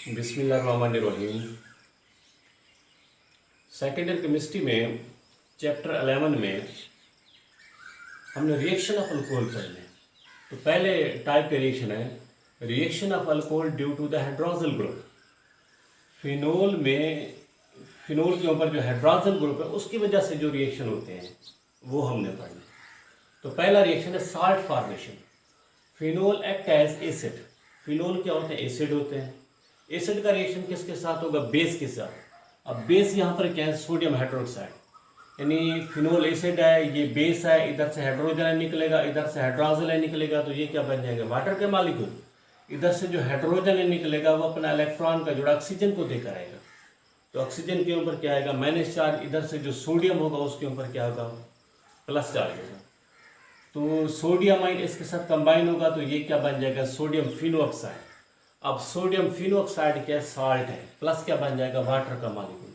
बिस्मिल्लाहिर्रहमानिर्रहीम। Second year chemistry में chapter 11 में हमने रिएक्शन ऑफ अल्कोहल पढ़ने। तो पहले टाइप का रिएक्शन है reaction of alcohol due to the hydroxyl group. Phenol में फिनोल के ऊपर जो हाइड्रोजल ग्रुप है उसकी वजह से जो रिएक्शन होते हैं वो हमने पढ़ने। तो पहला रिएक्शन है salt formation. Phenol act as acid. Phenol क्या होते हैं? एसिड होते हैं। एसिड का रिएक्शन किसके साथ होगा? बेस के साथ। अब बेस यहाँ पर क्या है? सोडियम हाइड्रोक्साइड, यानी फिनोल एसिड है, ये बेस है, इधर से हाइड्रोजन निकलेगा, इधर से हाइड्रोजल निकलेगा, तो ये क्या बन जाएंगे? वाटर के मॉलिक्यूल। इधर से जो हाइड्रोजन निकलेगा वो अपना इलेक्ट्रॉन का जुड़ा ऑक्सीजन को देकर आएगा, तो ऑक्सीजन के ऊपर क्या आएगा? Minus charge. इधर से जो सोडियम होगा उसके ऊपर क्या होगा? प्लस चार्ज होगा। तो सोडियम आयन इसके साथ कंबाइन होगा तो ये क्या बन जाएगा? सोडियम फिनोऑक्साइड। अब सोडियम फिनोऑक्साइड क्या है? साल्ट है, प्लस क्या बन जाएगा? वाटर का मॉलिक्यूल।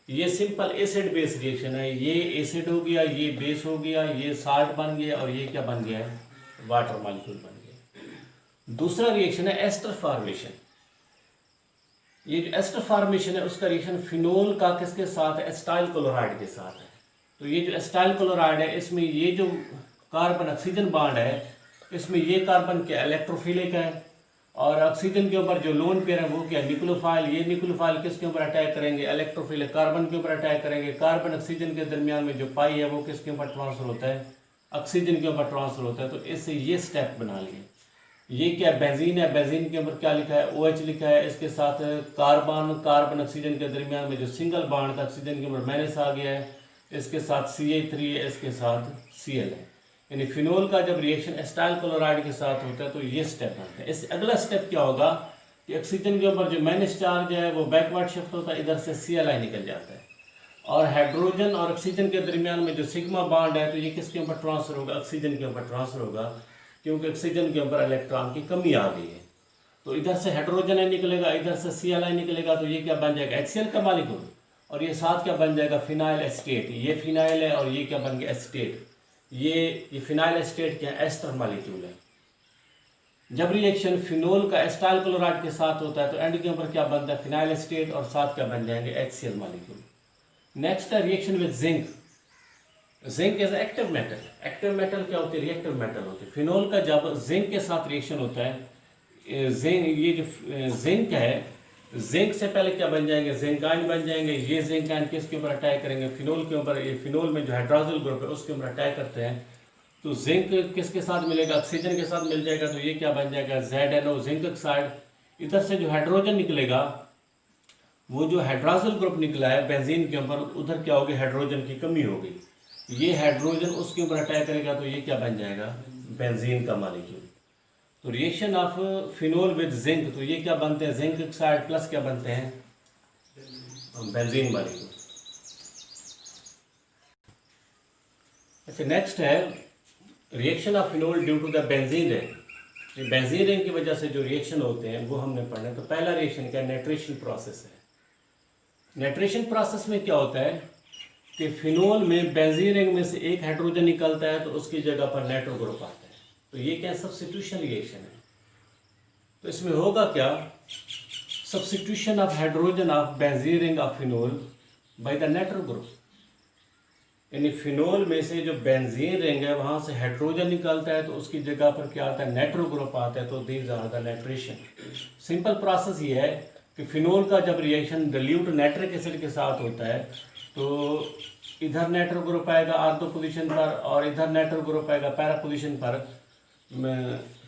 ये सिंपल एसिड बेस रिएक्शन है। ये एसिड हो गया, ये बेस हो गया, ये साल्ट बन गया और ये क्या बन गया है? वाटर मॉलिक्यूल बन गया। दूसरा रिएक्शन है एस्टर फॉर्मेशन। ये जो एस्टर फॉर्मेशन है उसका रिएक्शन फिनोल का किसके साथ है? एस्टाइल क्लोराइड के साथ है। तो ये जो एस्टाइल क्लोराइड है इसमें ये जो कार्बन ऑक्सीजन बॉन्ड है इसमें ये कार्बन क्या? इलेक्ट्रोफिलिक है, और ऑक्सीजन के ऊपर जो लोन पेयर है वो क्या? न्यूक्लियोफाइल। ये न्यूक्लियोफाइल किसके ऊपर अटैक करेंगे? इलेक्ट्रोफिलिक कार्बन के ऊपर अटैक करेंगे। कार्बन ऑक्सीजन के दरमियान में जो पाई है वो किसके ऊपर ट्रांसफर होता है? ऑक्सीजन के ऊपर ट्रांसफर होता है। तो इससे ये स्टेप बना लिए। ये क्या? बेंजीन है। बेंजीन के ऊपर क्या लिखा है? OH लिखा है। इसके साथ कार्बन ऑक्सीजन के दरमियान में जो सिंगल बॉन्ड था ऑक्सीजन के ऊपर माइनस आ गया है। इसके साथ CH3 है, इसके साथ Cl है। यानी फिनोल का जब रिएक्शन एस्टाइल क्लोराइड के साथ होता है तो ये स्टेप बनता है। इससे अगला स्टेप क्या होगा कि ऑक्सीजन के ऊपर जो माइनस चार्ज है वो बैकवर्ड शिफ्ट होता है, इधर से Cl निकल जाता है, और हाइड्रोजन और ऑक्सीजन के दरमियान में जो सिग्मा बॉन्ड है तो ये किसके ऊपर ट्रांसफर होगा? ऑक्सीजन के ऊपर ट्रांसफर होगा, क्योंकि ऑक्सीजन के ऊपर इलेक्ट्रॉन की कमी आ गई है। तो इधर से हाइड्रोजन निकलेगा, इधर से Cl निकलेगा, तो ये क्या बन जाएगा? HCl का मॉलिक्यूल, और ये साथ क्या बन जाएगा? Phenyl estate. ये फिनाइल है और ये क्या बन गया? एस्टेट। ये फिनाइल एस्टेट क्या है? एस्टर मॉलिक्यूल है। जब रिएक्शन फिनोल का एस्टाइल क्लोराइड के साथ होता है तो एंड के ऊपर क्या बनता है? फिनाइल एस्टेट, और साथ क्या बन जाएंगे? HCl molecule. नेक्स्ट है reaction with zinc. Zinc is active metal. Active metal क्या होती है? रिएक्टिव मेटल होती है। फिनोल का जब जिंक के साथ रिएक्शन होता है, ये जो जिंक है, जिंक से पहले क्या बन जाएंगे? जिंकाइन बन जाएंगे। ये जिंकाइन किसके ऊपर अटैक करेंगे? फिनोल के ऊपर। ये फिनोल में जो हाइड्रोजल ग्रुप है उसके ऊपर अटैक करते हैं, तो जिंक किसके साथ मिलेगा? ऑक्सीजन के साथ मिल जाएगा, तो ये क्या बन जाएगा? ZNO, zinc oxide. इधर से जो हाइड्रोजन निकलेगा, वो जो हाइड्रोजल ग्रुप निकला है बेंजीन के ऊपर, उधर क्या होगी? हाइड्रोजन की कमी होगी। ये हाइड्रोजन उसके ऊपर अटैक करेगा तो ये क्या बन जाएगा? बेंजीन का मॉलिक्यूल। तो reaction of phenol with zinc, तो ये क्या बनते हैं? जिंक ऑक्साइड प्लस क्या बनते हैं? Benzene molecule. अच्छा, नेक्स्ट है reaction of phenol due to the benzene ring. Benzene ring की वजह से जो रिएक्शन होते हैं वो हमने पढ़ना है। तो पहला रिएक्शन क्या? नाइट्रेशन प्रोसेस है। नाइट्रेशन प्रोसेस में क्या होता है कि फिनोल में बेंजीन रिंग में से एक हाइड्रोजन निकलता है तो उसकी जगह पर नाइट्रो ग्रुप आता है। तो ये क्या? सब्स्टिट्यूशन रिएक्शन है। तो इसमें होगा क्या? Substitution of hydrogen of benzene ring of phenol by the nitro group. यानी फिनोल में से जो बेंजीन रिंग है वहां से हाइड्रोजन निकलता है तो उसकी जगह पर क्या आता है? नाइट्रो ग्रुप आता है। तो these are the nitration. Simple process ये है कि फिनोल का जब रिएक्शन डिल्यूट नाइट्रिक एसिड के साथ होता है तो इधर नाइट्रो ग्रुप आएगा ऑर्थो पोजीशन पर, और इधर नाइट्रो ग्रुप आएगा पैरा पोजीशन पर।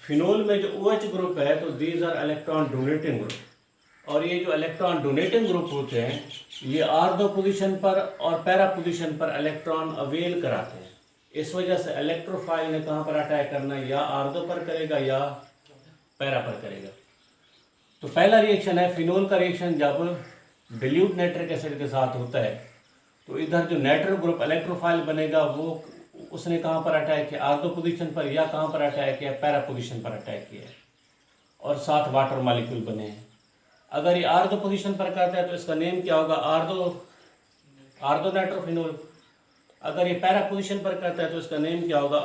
फिनोल में जो OH ग्रुप है तो these are electron donating group, और ये जो इलेक्ट्रॉन डोनेटिंग ग्रुप होते हैं ये ऑर्थो पोजीशन पर और पैरा पोजीशन पर इलेक्ट्रॉन अवेल कराते हैं। इस वजह से इलेक्ट्रोफाइल ने कहाँ पर अटैक करना है? या ऑर्थो पर करेगा या पैरा पर करेगा। तो पहला रिएक्शन है फिनोल का रिएक्शन जब डिल्यूट नाइट्रिक एसिड के साथ होता है तो इधर जो नाइट्रो ग्रुप इलेक्ट्रोफाइल बनेगा वो उसने कहाँ पर अटैक किया? ऑर्थो पोजीशन पर, या कहाँ पर अटैक किया? पैरा पोजीशन पर अटैक किया, और साथ वाटर मॉलिक्यूल बने हैं। अगर ये ऑर्थो पोजीशन पर करता है तो इसका नेम क्या होगा? Ortho nitrophenol. अगर ये पैरा पोजीशन पर करता है तो इसका नेम क्या होगा?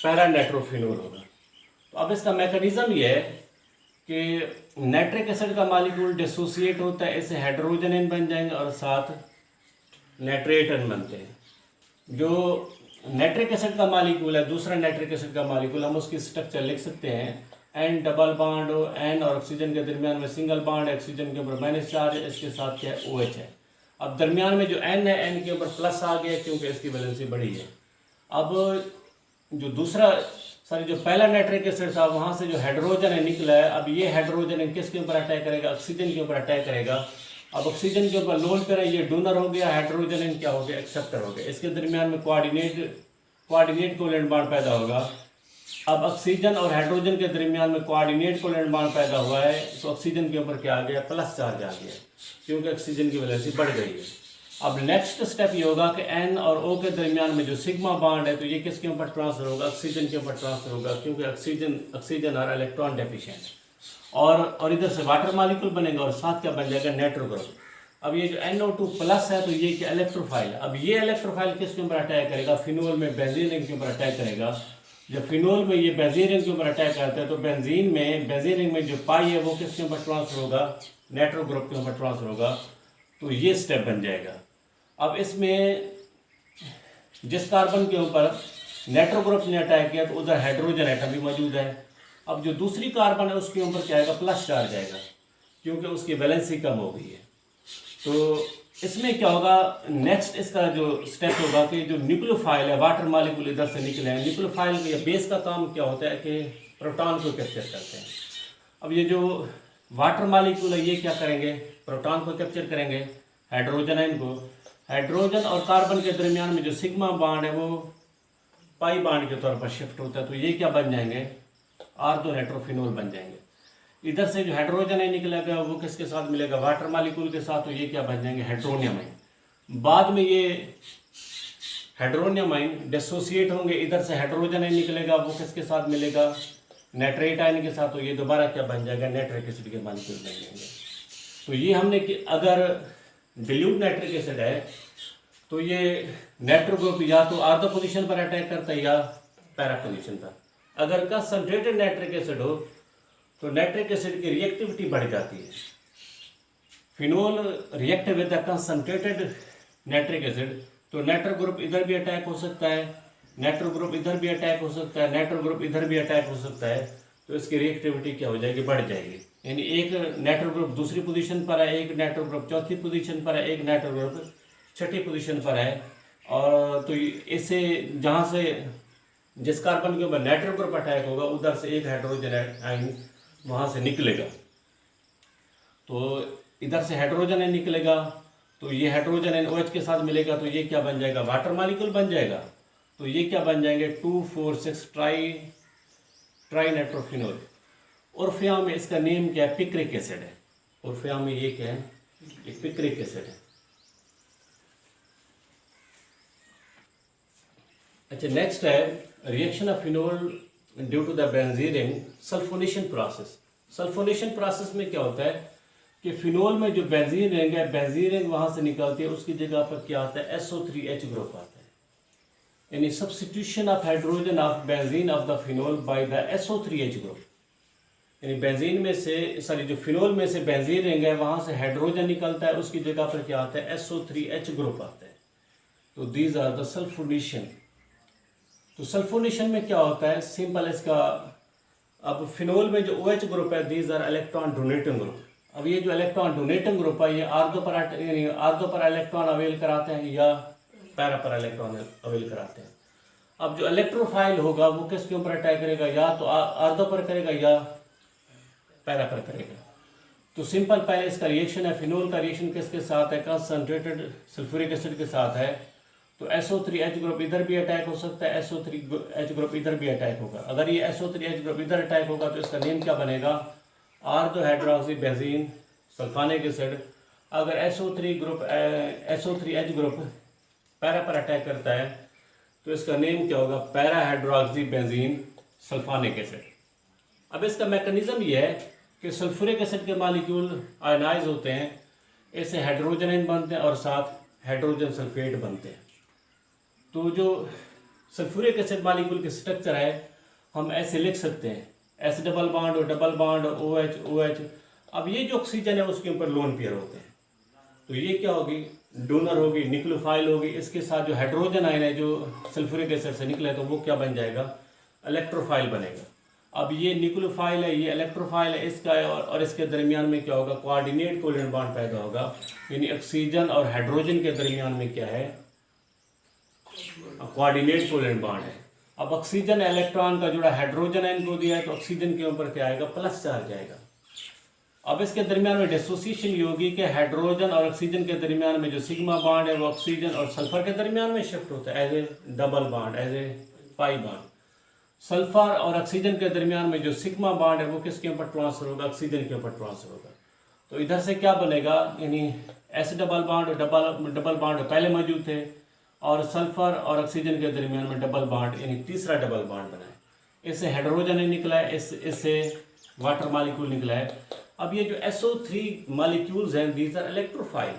पैरा नाइट्रोफिनोल होगा। तो अब इसका मैकेनिज्म ये है कि नाइट्रिक एसिड का मॉलिक्यूल डिसोसिएट होता है, इससे हाइड्रोजन आयन बन जाएंगे और साथ नाइट्रेट आयन बनते हैं। जो नाइट्रिक एसिड का मॉलिक्यूल है, दूसरा नाइट्रिक एसिड का मॉलिक्यूल, हम उसकी स्ट्रक्चर लिख सकते हैं एन डबल बॉन्ड, एन और ऑक्सीजन के दरमियान में सिंगल बॉन्ड, ऑक्सीजन के ऊपर माइनस चार्ज, इसके साथ क्या है OH है। अब दरमियान में जो एन है, एन के ऊपर प्लस आ गया क्योंकि इसकी वैलेंसी बड़ी है। अब जो दूसरा जो पहला नाइट्रिक एसिड था वहाँ से जो हाइड्रोजन है निकला है, अब ये हाइड्रोजन है किसके ऊपर अटैक करेगा, ऑक्सीजन के ऊपर अटैक करेगा। अब ऑक्सीजन के ऊपर लोड करें, ये डोनर हो गया, हाइड्रोजन है क्या हो गया, एक्सेप्टर हो गया। इसके दरमियान में कोऑर्डिनेट कोवेलेंट बॉन्ड पैदा होगा। अब ऑक्सीजन और हाइड्रोजन के दरमियान में कोऑर्डिनेट कोवेलेंट बॉन्ड पैदा हुआ है, तो ऑक्सीजन के ऊपर क्या आ गया, प्लस चार्ज आ गया क्योंकि ऑक्सीजन की वैलेंसी बढ़ गई है। अब नेक्स्ट स्टेप ये होगा कि एन और ओ के दरमियान में जो सिग्मा बॉन्ड है, तो ये किसके ऊपर ट्रांसफर होगा, ऑक्सीजन के ऊपर ट्रांसफर होगा क्योंकि ऑक्सीजन और इलेक्ट्रॉन डेफिशिएंट। और इधर से वाटर मॉलिक्यूल बनेगा और साथ क्या बन जाएगा, नाइट्रो ग्रुप। अब ये जो NO2 प्लस है, तो ये क्या इलेक्ट्रोफाइल है। अब ये इलेक्ट्रोफाइल किसके ऊपर अटैक करेगा, फिनोल में बेंजीन रिंग के ऊपर अटैक करेगा। जब फिनोल में ये बेंजीन रिंग के ऊपर अटैक करता है तो बेंजीन रिंग में जो पाई है वो किसके ऊपर ट्रांसफर होगा, नाइट्रो ग्रुप के ऊपर ट्रांसफर होगा। तो ये स्टेप बन जाएगा। अब इसमें जिस कार्बन के ऊपर नाइट्रो ग्रुप ने अटैक किया तो उधर हाइड्रोजन एटम भी मौजूद है। अब जो दूसरी कार्बन है उसके ऊपर क्या आएगा, प्लस चार्ज आएगा क्योंकि उसकी वैलेंसी कम हो गई है। तो इसमें क्या होगा, नेक्स्ट इसका जो स्टेप होगा कि जो न्यूक्लियोफाइल है, वाटर मॉलिक्यूल इधर से निकले हैं, न्यूक्लियोफाइल या बेस का काम क्या होता है कि प्रोटॉन को कैप्चर करते हैं। अब ये जो वाटर मॉलिक्यूल है ये क्या करेंगे, प्रोटॉन को कैप्चर करेंगे, हाइड्रोजन आयन को। हाइड्रोजन और कार्बन के दरमियान में जो सिग्मा बॉन्ड है वो पाई बॉन्ड के तौर पर शिफ्ट होता है, तो ये क्या बन जाएंगे, ऑर्थो नाइट्रोफिनोल बन जाएंगे। इधर से जो हाइड्रोजन आयन निकलेगा वो किसके साथ मिलेगा, वाटर मॉलिक्यूल के साथ, तो ये क्या बन जाएंगे, हाइड्रोनियम आयन। बाद में ये हाइड्रोनियम आयन डिसोसिएट होंगे, इधर से हाइड्रोजन आयन निकलेगा वो किसके साथ मिलेगा, नाइट्रेट आयन के साथ, तो ये दोबारा क्या बन जाएगा, नाइट्रिक एसिड के मॉलिक्यूल बन जाएंगे। तो ये हमने कि अगर डिल्यूट नाइट्रिक एसिड है तो ये नाइट्रो ग्रुप या तो आर्थो पोजीशन पर अटैक करता है या पैरा पोजीशन पर। अगर कंसंट्रेटेड नाइट्रिक एसिड हो तो नाइट्रिक एसिड की रिएक्टिविटी बढ़ जाती है। Phenol react with the concentrated nitric acid, तो नाइट्रो ग्रुप इधर भी अटैक हो सकता है, नाइट्रो ग्रुप इधर भी अटैक हो सकता है, नाइट्रो ग्रुप इधर भी अटैक हो सकता है, तो इसकी रिएक्टिविटी क्या हो जाएगी, बढ़ जाएगी। यानी एक नाइट्रो ग्रुप दूसरी पोजीशन पर है, एक नाइट्रो ग्रुप चौथी पोजीशन पर है, एक नाइट्रो ग्रुप छठी पोजीशन पर है। और तो इससे जहाँ से जिस कार्बन के ऊपर नाइट्रो ग्रुप अटैक होगा उधर से एक हाइड्रोजन आयन वहाँ से निकलेगा, तो इधर से हाइड्रोजन आयन निकलेगा, तो ये हाइड्रोजन आयन OH के साथ मिलेगा, तो ये क्या बन जाएगा, वाटर मॉलिक्यूल बन जाएगा। तो ये क्या बन जाएंगे, 2,4,6 ट्राई नाइट्रोफिनोल। उर्फिया में इसका नेम क्या है, पिक्रिक एसिड है। उर्फिया में ये क्या है, एक पिक्रिक एसिड है। अच्छा, नेक्स्ट है reaction of phenol due to the benzene ring sulphonation process. Sulphonation process में क्या होता है कि फिनोल में जो बेंजीन रिंग है, बेंजीन रिंग वहां से निकलती है, उसकी जगह पर क्या आता है, SO3H ग्रुप आता है। यानी substitution of hydrogen of benzene of the phenol by the SO3H group. यानी बेंजीन में से जो फिनोल में से बेंजीन रिंग है वहां से हाइड्रोजन निकलता है, उसकी जगह पर क्या आता है, SO3H ग्रुप आता है। तो दीज आर द सल्फोनेशन। तो सल्फोनेशन में क्या होता है, सिंपल इसका, अब फिनोल में जो OH ग्रुप है, these are electron donating group. अब ये जो इलेक्ट्रॉन डोनेटिंग ग्रुप है ये आर्थो पर इलेक्ट्रॉन अवेल कराते हैं या पैरा पर इलेक्ट्रॉन अवेल कराते हैं। अब जो इलेक्ट्रोफाइल होगा वो किसके ऊपर अटैक करेगा, या तो आर्थो पर करेगा या पैरा पर करेगा। तो सिंपल पहले इसका रिएक्शन है, फिनोल का रिएक्शन किसके साथ है, कंसंट्रेटेड सल्फ्यूरिक एसिड के साथ है, तो SO3H ग्रुप इधर भी अटैक हो सकता है, SO3H ग्रुप इधर भी अटैक होगा। अगर ये SO3H ग्रुप इधर अटैक होगा तो इसका नेम क्या बनेगा, ortho hydroxy benzene sulphonic acid. अगर SO3H ग्रुप पैरा पर अटैक करता है तो इसका नेम क्या होगा, para hydroxy benzene sulphonic acid. अब इसका मैकेनिज्म ये है कि सल्फ्यूरिक एसिड के मॉलिक्यूल आयनाइज होते हैं, इससे हाइड्रोजन आयन बनते हैं और साथ हाइड्रोजन सल्फेट बनते हैं। तो जो सल्फ्यूरिक एसिड मॉलिक्यूल के स्ट्रक्चर है हम ऐसे लिख सकते हैं एस डबल बॉन्ड और double bond O H O H. अब ये जो ऑक्सीजन है उसके ऊपर लोन पेयर होते हैं, तो ये क्या होगी, डोनर होगी, न्यूक्लियोफाइल होगी। इसके साथ जो हाइड्रोजन आयन है जो सल्फ्यूरिक एसिड से निकला है तो वो क्या बन जाएगा, इलेक्ट्रोफाइल बनेगा। अब ये न्यूक्लियोफाइल है, ये इलेक्ट्रोफाइल है, इसका और इसके दरमियान में क्या होगा, कोऑर्डिनेट कोवेलेंट बॉन्ड पैदा होगा, यानी ऑक्सीजन और हाइड्रोजन के दरमियान में क्या है, कोऑर्डिनेट कोवेलेंट बॉन्ड है। अब ऑक्सीजन इलेक्ट्रॉन का जुड़ा हाइड्रोजन आयन को दिया है तो ऑक्सीजन के ऊपर क्या आएगा, प्लस चार्ज आएगा। अब इसके दरमियान में डिसोसिएशन ये होगी कि हाइड्रोजन और ऑक्सीजन के दरमियान में जो सिग्मा बॉन्ड है वो ऑक्सीजन और सल्फर के दरमियान में शिफ्ट होता है as a double bond, as a pi bond. Sulphur और ऑक्सीजन के दरमियान में जो सिग्मा बॉन्ड है वो किसके ऊपर ट्रांसफर होगा, ऑक्सीजन के ऊपर ट्रांसफर होगा। तो इधर से क्या बनेगा, यानी एस डबल बॉन्ड और डबल बॉन्ड पहले मौजूद थे और सल्फर और ऑक्सीजन के दरमियान में डबल बॉन्ड यानी तीसरा डबल बॉन्ड बना है। इससे हाइड्रोजन निकला है, इससे वाटर मॉलिक्यूल निकला है। अब ये जो SO3 मॉलिक्यूल्स हैं दीज आर इलेक्ट्रोफाइल।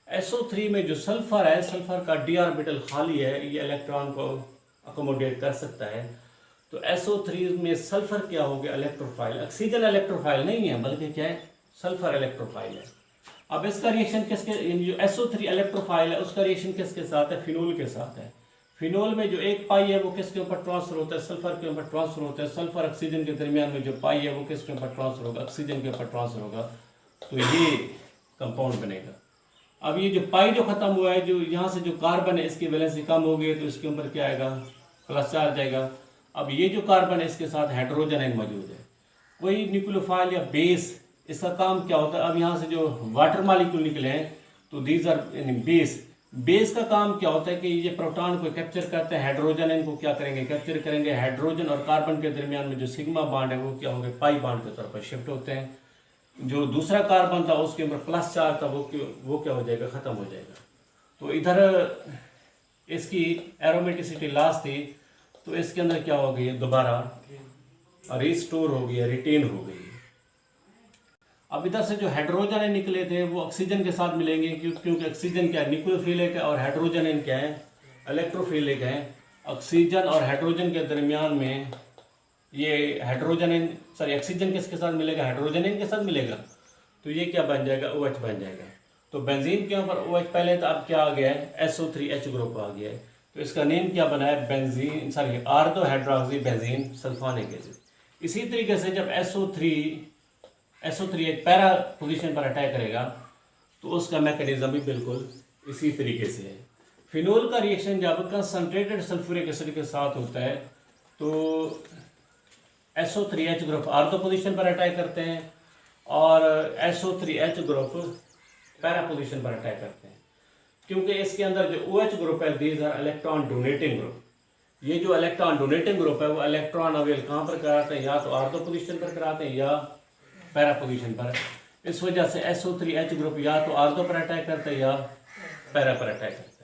SO3 में जो सल्फर है, सल्फर का d ऑर्बिटल खाली है, ये इलेक्ट्रॉन को अकोमोडेट कर सकता है। तो SO3 में सल्फर क्या हो गया, इलेक्ट्रोफाइल। ऑक्सीजन इलेक्ट्रोफाइल नहीं है बल्कि क्या है, सल्फर इलेक्ट्रोफाइल है। अब इसका रिएक्शन किसके, जो SO3 इलेक्ट्रोफाइल है उसका रिएक्शन किसके साथ है, फिनोल के साथ है। फिनोल में जो एक पाई है वो किसके ऊपर ट्रांसफर होता है, सल्फर के ऊपर ट्रांसफर होता है। सल्फर ऑक्सीजन के दरमियान में जो पाई है वो किसके ऊपर ट्रांसफर होगा, ऑक्सीजन के ऊपर ट्रांसफर होगा, तो ये कंपाउंड बनेगा। अब ये जो पाई जो खत्म हुआ है, जो यहाँ से जो कार्बन है इसकी वैलेंसी कम हो गई तो इसके ऊपर क्या आएगा, प्लस चार्ज आएगा। अब ये जो कार्बन है इसके साथ हाइड्रोजन आयन मौजूद है। कोई न्यूक्लियोफाइल या बेस, इसका काम क्या होता है, अब यहाँ से जो वाटर मॉलिक्यूल निकले हैं तो दीज आर बेस। बेस का काम क्या होता है कि ये प्रोटॉन को कैप्चर करते हैं, हाइड्रोजन इनको क्या करेंगे, कैप्चर करेंगे। हाइड्रोजन और कार्बन के दरमियान में जो सिग्मा बॉन्ड है वो क्या होंगे, पाई बॉन्ड के तौर पर शिफ्ट होते हैं। जो दूसरा कार्बन था उसके ऊपर प्लस चार्ज था वो क्या हो जाएगा, खत्म हो जाएगा। तो इधर इसकी एरोमेटिसिटी लॉस थी तो इसके अंदर क्या हो गई, दोबारा रिस्टोर हो गई, रिटेन हो गई। अब इधर से जो हाइड्रोजन निकले थे वो ऑक्सीजन के साथ मिलेंगे क्योंकि ऑक्सीजन क्या है, न्यूक्लियोफिलिक है और हाइड्रोजन क्या है, इलेक्ट्रोफिलिक है। ऑक्सीजन और हाइड्रोजन के दरमियान में ये हाइड्रोजन ऑक्सीजन किसके साथ मिलेगा, हाइड्रोजन के साथ मिलेगा, तो ये क्या बन जाएगा, OH बन जाएगा। तो बेंजीन के ऊपर OH पहले था, अब क्या आ गया है, SO3H ग्रुप आ गया है। तो इसका नेम क्या बना है, benzene ortho hydroxy benzene sulphonic acid. इसी तरीके से जब SO3 एक पैरा पोजीशन पर अटैक करेगा तो उसका मैकेनिज्म भी बिल्कुल इसी तरीके से है। फिनोल का रिएक्शन जब कंसंट्रेटेड सल्फ्यूरिक एसिड के साथ होता है तो SO3H ग्रुप ऑर्थो पोजीशन पर अटैक करते हैं और SO3H ग्रुप पैरा पोजीशन पर अटैक करते हैं, क्योंकि इसके अंदर जो OH ग्रुप है these are electron donating group. ये जो इलेक्ट्रॉन डोनेटिंग ग्रुप है वो इलेक्ट्रॉन अवेल कहाँ पर कराते हैं, या तो ऑर्थो पोजीशन पर कराते हैं या पैरा पोजीशन पर। इस वजह से SO3H ग्रुप या तो ऑर्थो पर अटैक करते हैं या पैरा पर अटैक करते हैं।